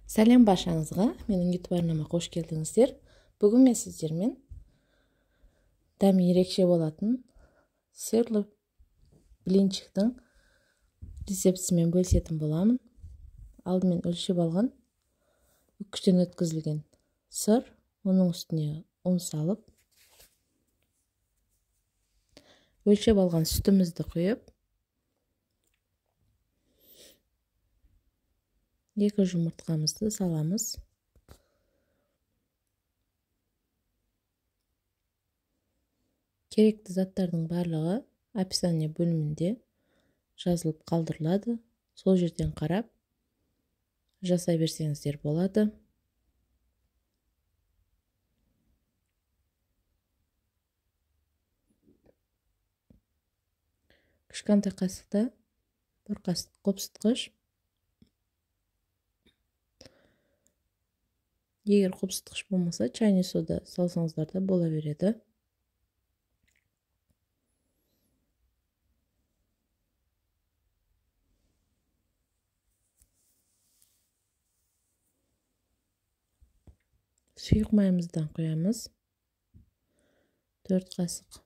Сәлем баршаңызға, менің YouTube арнама қош келдіңіздер. Бүгін мен сіздермен дәмі ерекше болатын сырлы блинчиктің рецептісімен бөлісетін боламын. Алдымен өлшеп алған, үккіштен өткізілген сыр, оның үстіне ұн салып, өлшеп алған сүтімізді құйып, 2 жұмыртқамызды саламыз. Керекті заттардың барлығы описание бөлімінде жазылып қалдырылады. Сол жерден қарап жасай берсеңіздер болады. Кішкентай қасықта 1 қасық қопсытқыш. Егер қопсытқыш болмаса, чайный сода салсаңыздар да бола береді. Сұйық майымыздан құямыз. 4 қасық.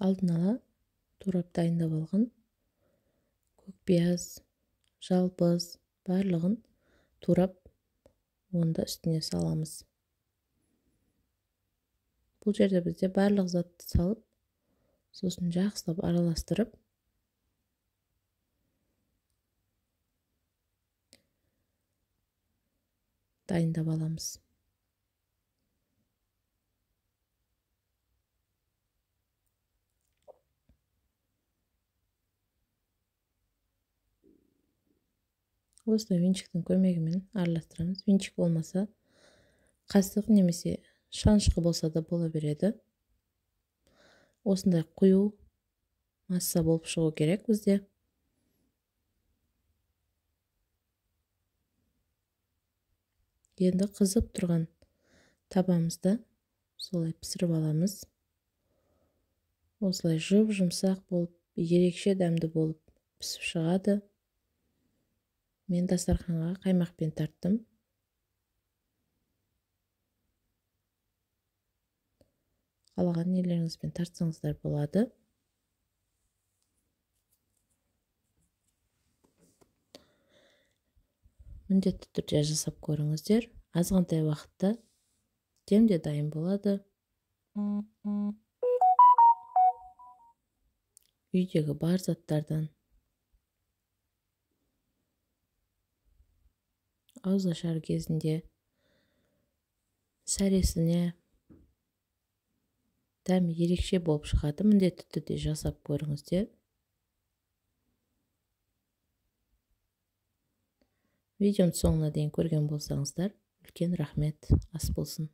Алдын ала турап дайындап алған көкпияз, жалпыз барлығын турап онда үстіне саламыз. Бұл жерде бізде барлық затты салып, сосын жақсылап араластырып, дайындап аламыз. Осылай венчиктің көмегімен араластырамыз. Венчик болмаса, қасық немесе шанышқы болса да бола береді. Осындай құю масса болып шығу керек бізде. Енді қызып тұрған табамызды солай пісіріп аламыз. Осылай жұмсақ болып, ерекше дәмді болып пісіп шығады. Мен дастарханға қаймақпен тарттым. Қалаған нелеріңізбен тартсаңыздар болады. Міндетті түрде жасап көріңіздер. Азғантай уақытта демде дайын болады. Үйдегі бар заттардан ауызашар кезінде сәресіне дәмі ерекше болып шығады. Міндетті түрде жасап көріңіздер. Видеоның соңына дейін көрген болсаңыздар, үлкен рахмет. Ас болсын.